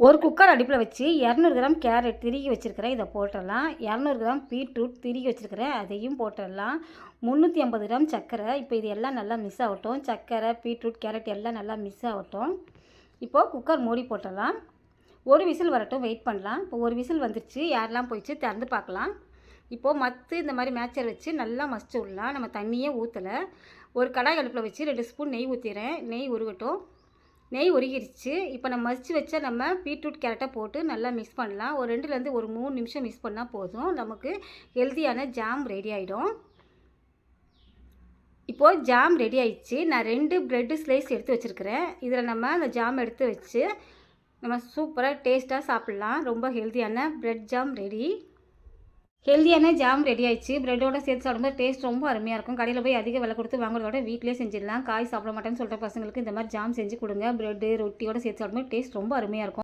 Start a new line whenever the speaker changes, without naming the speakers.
ஒரு குக்கர் அடுப்பில் வச்சு 200 கிராம் கேரட் திருகி வச்சுருக்கிறேன், இதை போட்டுடலாம். 200 கிராம் பீட்ரூட் திருகி வச்சுருக்கிறேன், அதையும் போட்டுடலாம். 350 கிராம் சர்க்கரை. இப்போ இது எல்லாம் நல்லா மிக்ஸ் ஆகட்டும். சர்க்கரை, பீட்ரூட், கேரட் எல்லாம் நல்லா மிக்ஸ் ஆகட்டும். இப்போது குக்கர் மூடி போட்டுடலாம். ஒரு விசில் வரட்டும், வெயிட் பண்ணலாம். இப்போ ஒரு விசில் வந்துருச்சு, யாரெல்லாம் போயிடுச்சு திறந்து பார்க்கலாம். இப்போது மத்து இந்த மாதிரி மேட்சர் வச்சு நல்லா மசிச்சு விடலாம். நம்ம தண்ணியே ஊற்றலை. ஒரு கடாய் அடுப்பில் வச்சு 2 ஸ்பூன் நெய் ஊற்றிடுறேன். நெய் உருகட்டும். நெய் உருகிருச்சு. இப்போ நம்ம மசிச்சு வச்ச நம்ம பீட்ரூட் கேரட்டை போட்டு நல்லா மிக்ஸ் பண்ணலாம். ஒரு 2லேருந்து ஒரு 3 நிமிஷம் மிக்ஸ் பண்ணால் போதும். நமக்கு ஹெல்த்தியான ஜாம் ரெடி ஆகிடும். இப்போது ஜாம் ரெடி ஆயிடுச்சு. நான் 2 ப்ரெட்டு ஸ்லைஸ் எடுத்து வச்சுருக்கிறேன். இதில் நம்ம அந்த ஜாம் எடுத்து வச்சு நம்ம சூப்பராக டேஸ்ட்டாக சாப்பிட்லாம். ரொம்ப ஹெல்த்தியான ப்ரெட் ஜாம் ரெடி. ஹெல்த்தியான ஜாம் ரெடி ஆயிடுச்சு. ப்ரெட்டோட சேர்த்து சாப்பிடும்போது டேஸ்ட் ரொம்ப அருமையாக இருக்கும். கடையில் போய் அதிக விலை கொடுத்து வாங்குறத விட வீட்டிலே செஞ்சிடலாம். காய் சாப்பிட மாட்டேன்னு சொல்கிற பசங்களுக்கு இந்த மாதிரி ஜாம் செஞ்சு கொடுங்க. ப்ரெட்டு ரொட்டியோட சேர்த்து சாப்பிடும்போது டேஸ்ட் ரொம்ப அருமையாக இருக்கும்.